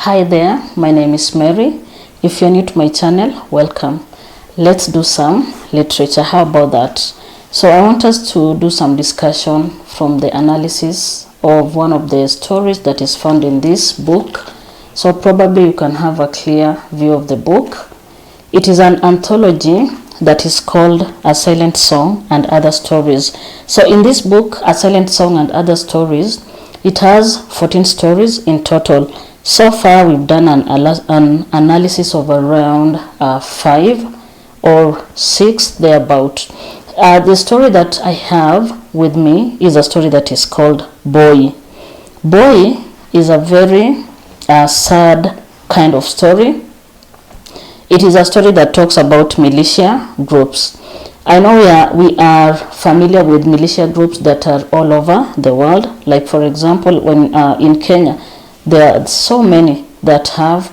Hi there, my name is Mary. If you're new to my channel, welcome. Let's do some literature. How about that? So I want us to do some discussion from the analysis of one of the stories that is found in this book. So probably you can have a clear view of the book. It is an anthology that is called A Silent Song and Other Stories. So in this book, A Silent Song and Other Stories, it has 14 stories in total. So far we've done an analysis of around 5 or 6 thereabout. The story that I have with me is a story that is called Boyi. Boyi is a very sad kind of story. It is a story that talks about militia groups. I know we are familiar with militia groups that are all over the world. Like for example, when in Kenya, there are so many that have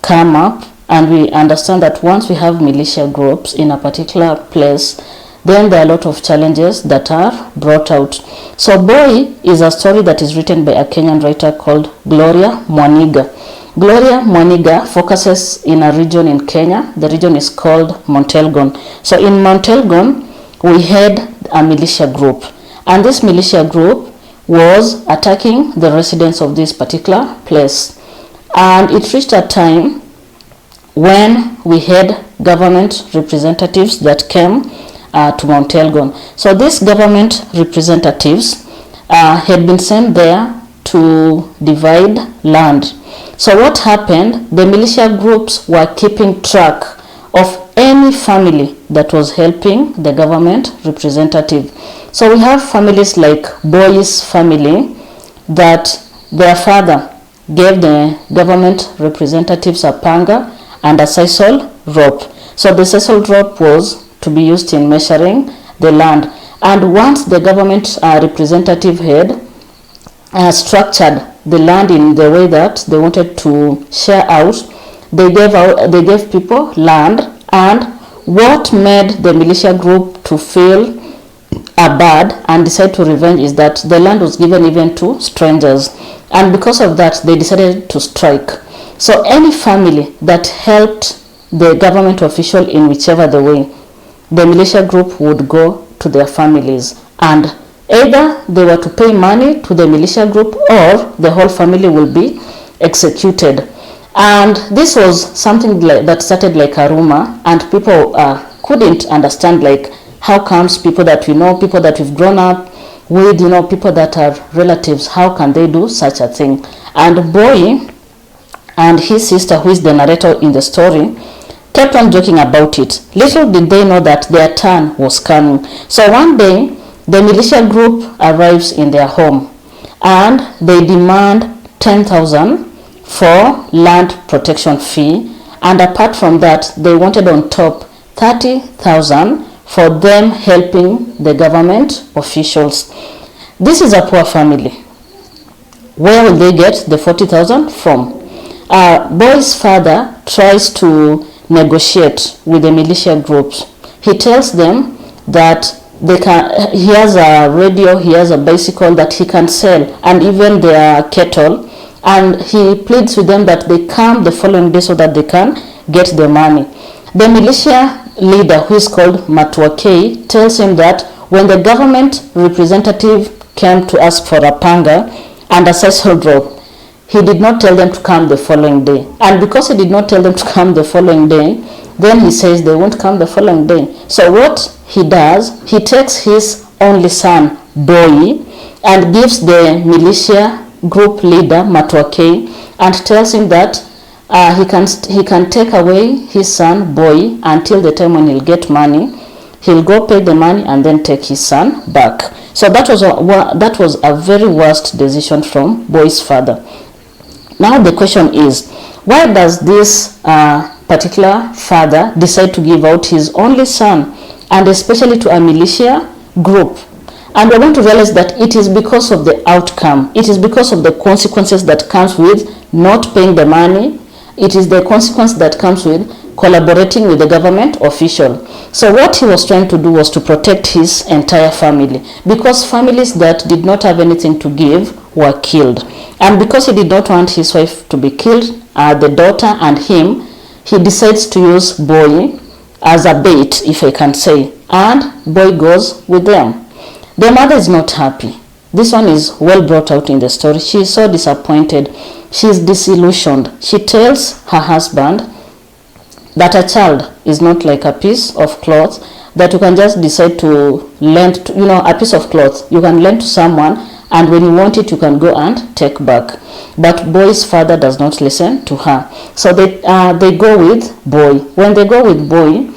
come up, and we understand that once we have militia groups in a particular place, then there are a lot of challenges that are brought out. So Boyi is a story that is written by a Kenyan writer called Gloria Mwaniga. Gloria Mwaniga focuses in a region in Kenya. The region is called Mt Elgon. So in Mt Elgon, we had a militia group, and this militia group was attacking the residents of this particular place. And it reached a time when we had government representatives that came to Mt Elgon. So these government representatives had been sent there to divide land. So what happened? The militia groups were keeping track of any family that was helping the government representative. So we have families like Boyi's family, that their father gave the government representatives a panga and a sisal rope. So the sisal rope was to be used in measuring the land. And once the government representative had structured the land in the way that they wanted to share out, they gave people land. And what made the militia group to feel bad and decide to revenge is that the land was given even to strangers, and because of that they decided to strike. So any family that helped the government official in whichever the way, the militia group would go to their families, and either they were to pay money to the militia group or the whole family will be executed. And this was something that started like a rumor, and people couldn't understand, like, how comes people that we know, people that we've grown up with, people that are relatives, how can they do such a thing? And Boyi and his sister, who is the narrator in the story, kept on joking about it. Little did they know that their turn was coming. So one day, the militia group arrives in their home, and they demand 10,000 for land protection fee, and apart from that, they wanted on top 30,000 for them helping the government officials. This is a poor family. Where will they get the 40,000 from? Boy's father tries to negotiate with the militia groups. He tells them that he has a radio, he has a bicycle that he can sell, and even their cattle, and he pleads with them that they come the following day so that they can get the money. The militia leader, who is called Mt tells him that when the government representative came to ask for a panga and a sisal rope, he did not tell them to come the following day. And because he did not tell them to come the following day, then he says they won't come the following day. So what he does, he takes his only son, Boyi, and gives the militia group leader, Mt and tells him that he can take away his son Boyi until the time when he'll get money. He'll go pay the money and then take his son back. So that was a very worst decision from Boyi's father. Now the question is, why does this particular father decide to give out his only son, and especially to a militia group? And we're going to realize that it is because of the outcome. It is because of the consequences that comes with not paying the money. It is the consequence that comes with collaborating with the government official. So what he was trying to do was to protect his entire family, because families that did not have anything to give were killed. And because he did not want his wife to be killed, the daughter and him, he decides to use Boyi as a bait, if I can say, and Boyi goes with them. The mother is not happy. This one is well brought out in the story. She is so disappointed. She is disillusioned. She tells her husband that a child is not like a piece of cloth that you can just decide to lend to, a piece of cloth you can lend to someone, and when you want it you can go and take back. But Boyi's father does not listen to her, so they go with Boyi. When they go with Boyi,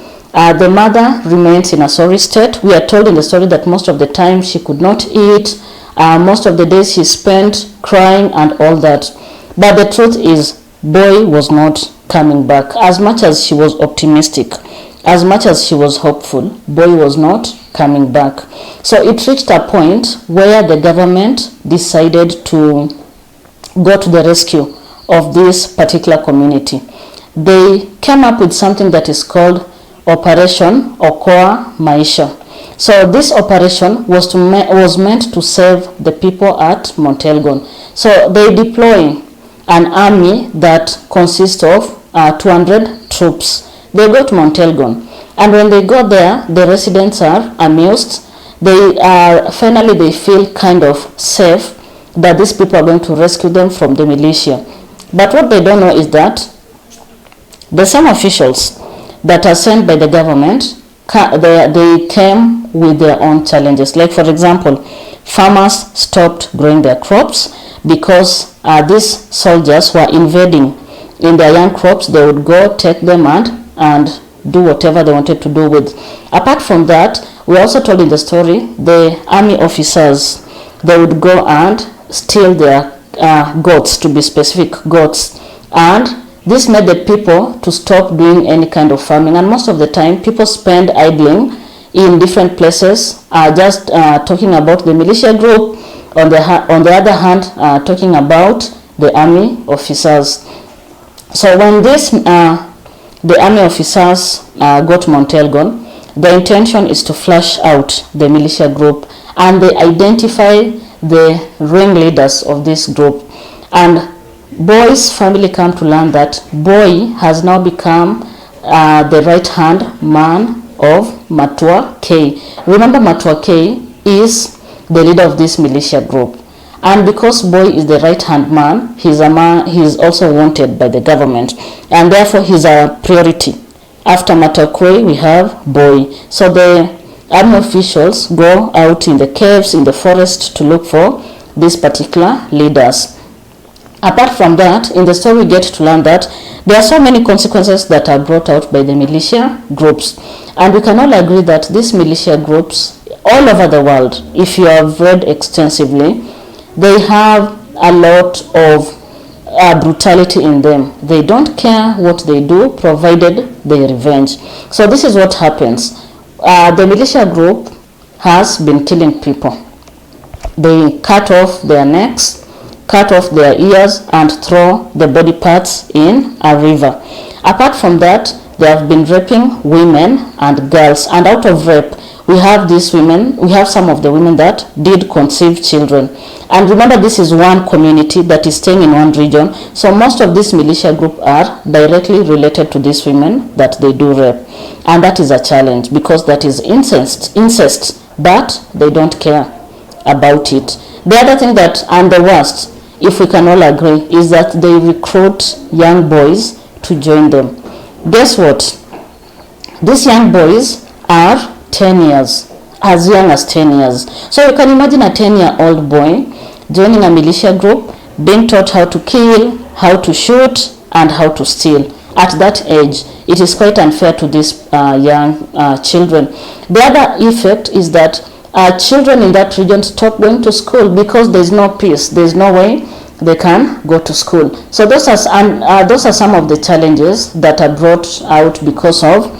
the mother remains in a sorry state. We are told in the story that most of the time she could not eat. Most of the days she spent crying and all that. But the truth is, Boyi was not coming back. As much as she was optimistic, as much as she was hopeful, Boyi was not coming back. So it reached a point where the government decided to go to the rescue of this particular community. They came up with something that is called Operation Okoa Maisha. So this operation was meant to save the people at Mt Elgon. So they deploy an army that consists of 200 troops. They go to Mt Elgon, and when they go there, the residents are amused. Finally they feel kind of safe that these people are going to rescue them from the militia. But what they don't know is that the same officials that are sent by the government, they came with their own challenges. Like, for example, farmers stopped growing their crops because these soldiers were invading in their young crops. They would go take them and do whatever they wanted to do with. Apart from that, we also told in the story, the army officers, they would go and steal their goats, to be specific, goats, and this made the people to stop doing any kind of farming. And most of the time, people spend idling in different places, just talking about the militia group. On the other hand, talking about the army officers. So when the army officers got Mt Elgon, the intention is to flush out the militia group, and they identify the ringleaders of this group. And Boyi's family come to learn that Boyi has now become the right-hand man of Matua K. Remember, Matua K is the leader of this militia group. And because Boyi is the right-hand man, he's also wanted by the government, and therefore he's a priority. After Matua K, we have Boyi. So the army officials go out in the caves, in the forest, to look for these particular leaders. Apart from that, in the story we get to learn that there are so many consequences that are brought out by the militia groups. And we can all agree that these militia groups all over the world, if you have read extensively, they have a lot of brutality in them. They don't care what they do, provided they revenge. So this is what happens. The militia group has been killing people. They cut off their necks, cut off their ears, and throw the body parts in a river. Apart from that, they have been raping women and girls, and out of rape, we have some of the women that did conceive children. And remember, this is one community that is staying in one region, so most of this militia group are directly related to these women that they do rape. And that is a challenge, because that is incest, but they don't care about it. The other thing that, and the worst, if we can all agree, is that they recruit young boys to join them. Guess what? These young boys are 10 years, as young as 10 years. So you can imagine a 10-year-old boy joining a militia group, being taught how to kill, how to shoot, and how to steal. At that age, it is quite unfair to these young children. The other effect is that children in that region stop going to school because there's no peace. There's no way they can go to school. So those are some of the challenges that are brought out because of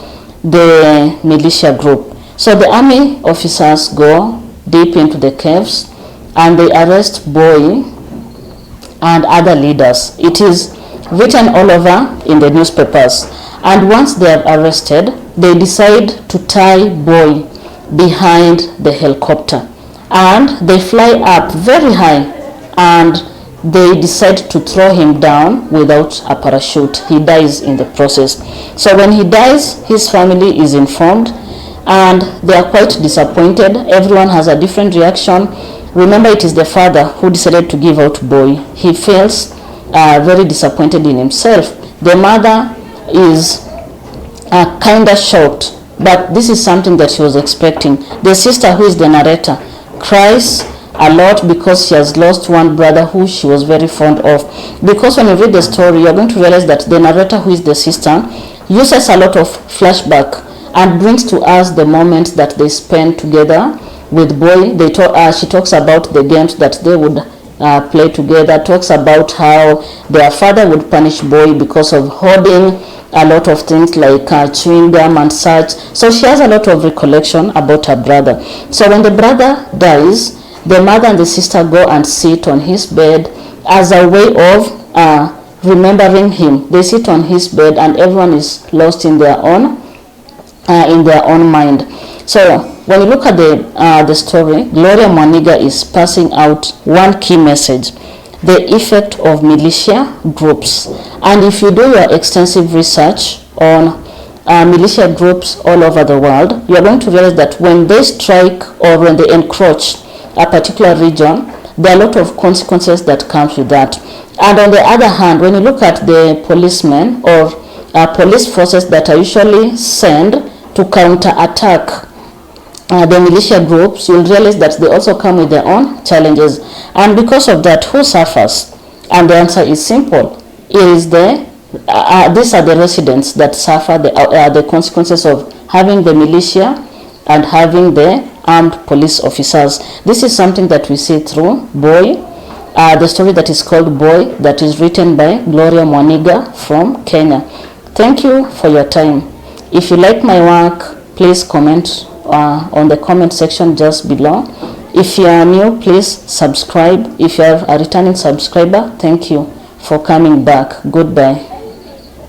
the militia group. So the army officers go deep into the caves and they arrest Boyi and other leaders. It is written all over in the newspapers. And once they are arrested, they decide to tie Boyi behind the helicopter, and they fly up very high and they decide to throw him down without a parachute. He dies in the process. So when he dies, his family is informed and they are quite disappointed. Everyone has a different reaction. Remember, it is the father who decided to give out Boyi. He feels very disappointed in himself. The mother is kind of shocked, but this is something that she was expecting. The sister, who is the narrator, cries a lot because she has lost one brother who she was very fond of. Because when you read the story, you're going to realize that the narrator, who is the sister, uses a lot of flashback and brings to us the moments that they spend together with Boyi. She talks about the games that they would play together, talks about how their father would punish Boyi because of hoarding a lot of things like chewing gum and such. So she has a lot of recollection about her brother. So when the brother dies, the mother and the sister go and sit on his bed as a way of remembering him. They sit on his bed and everyone is lost in their own mind. So when you look at the story, Gloria Mwaniga is passing out one key message: the effect of militia groups. And if you do your extensive research on militia groups all over the world, you are going to realize that when they strike or when they encroach a particular region, there are a lot of consequences that come with that. And on the other hand, when you look at the policemen or police forces that are usually sent to counterattack the militia groups, you'll realize that they also come with their own challenges. And because of that, who suffers? And the answer is simple. It is these are the residents that suffer the consequences of having the militia and having the armed police officers. This is something that we see through Boyi, the story that is called Boyi, that is written by Gloria Mwaniga from Kenya. Thank you for your time. If you like my work, please comment on the comment section just below. If you are new, please subscribe. If you are a returning subscriber, thank you for coming back. Goodbye.